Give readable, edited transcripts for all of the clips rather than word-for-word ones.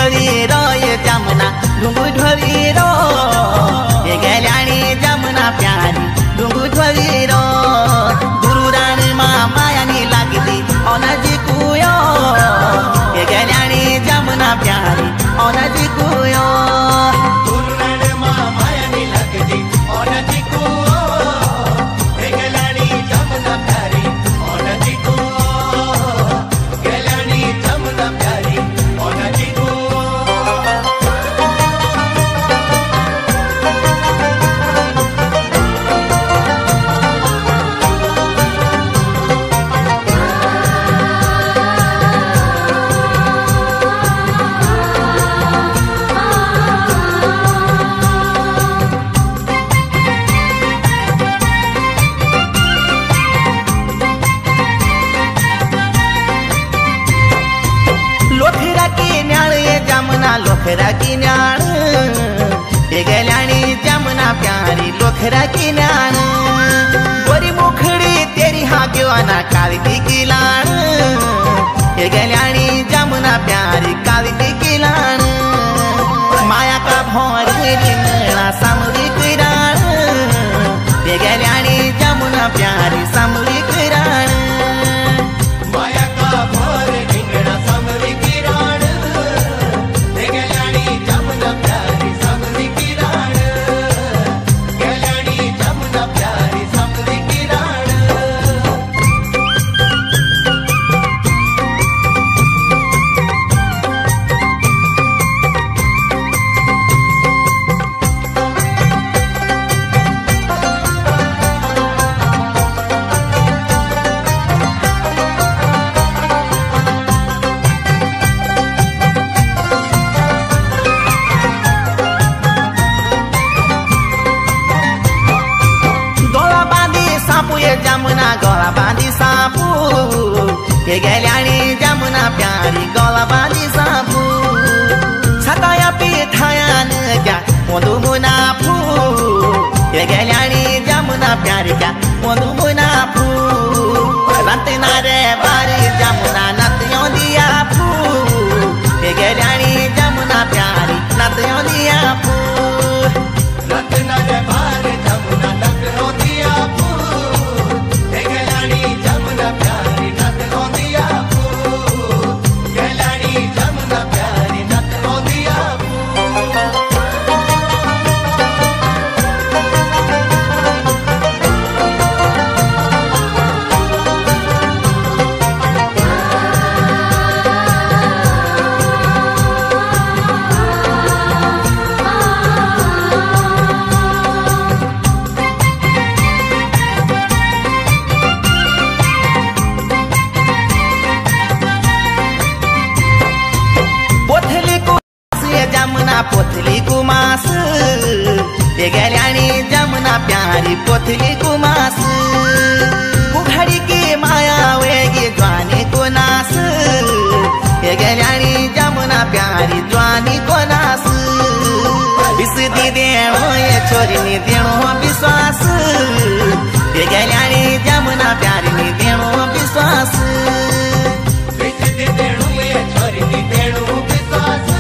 ढोरी रो ये जमुना घुंगू ढोरी रो ये गल्याणी जमुना प्यारी घुंगू ढोरी रो दुरुरान माया नी लागती ओनजी कुयो ये गल्याणी जमुना प्यारी ओनजी कुयो दुरुरान माया नी लागती ओनजी कुयो ये गल्याणी जमुना प्यारी ओनजी कुयो गल्याणी जमुना प्यारी ओनजी कुयो लोखरा की न्याण ये गल्याणी जमुना प्यारी लोखरा की न्याण गोरी मुखड़ी तेरी हाँ क्यों ना काली की लाण ये गल्याणी जमुना प्यारी काली की लाण माया का भौर रिंगणा सामरी किराण ये गल्याणी जमुना प्यारी सामरी किराण माया का भौर रिंगणा सामरी किराण जमुना प्यारी समरी किराण गल्याणी जमुना प्यारी समरी किराण जमुना गला बांधी सापू ये गल्याणी जमुना प्यारी गला बांधी सापू छताया पिठायान क्या मोदू मुनाफू ये गल्याणी जमुना प्यारी क्या मोदू मुनाफू रंतना रे बारी जमुना नतियों दिया फू ये गल्याणी जमुना प्यारी नतियों दिया फू रंतना रे बारी जमुना नतियों दिया फू जमुना प्यारी नतियों दिया फू गल्याणी जमुना प्यारी नतियों दिया पोथली कुमास ये गल्याणी जमुना प्यारी पोथली कुमास उघड़ी की माया वेगी ज्वानी को नास ये गल्याणी जमुना प्यारी ज्वानी को नास विस दी देणो ये छोरी नी देणो विश्वास ये गल्याणी जमुना प्यारी नी देणो विश्वास विस दी देणो ये छोरी नी देणो विश्वास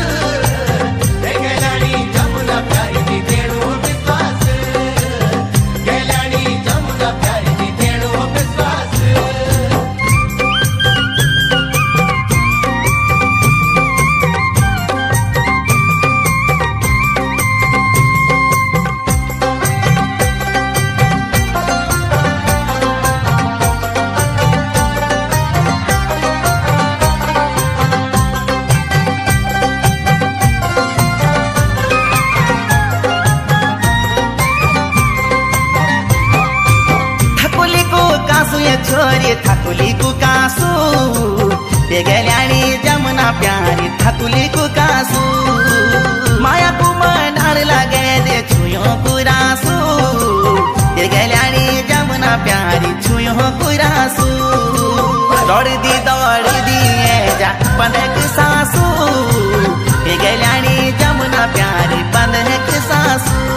जमुना प्यारी नी देणो विश्वास गल्याणी जमुना प्यारी नी देणो विश्वास छोरी थकुली को कासू ये गल्याणी जमुना प्यारी थकुली को कासू माया को मनार लगे दे छुयो कुरासू ये गल्याणी जमुना प्यारी छुयो कुरासू दौड़ दी जा बंधक सासू ये गल्याणी जमुना प्यारी बंधक सासू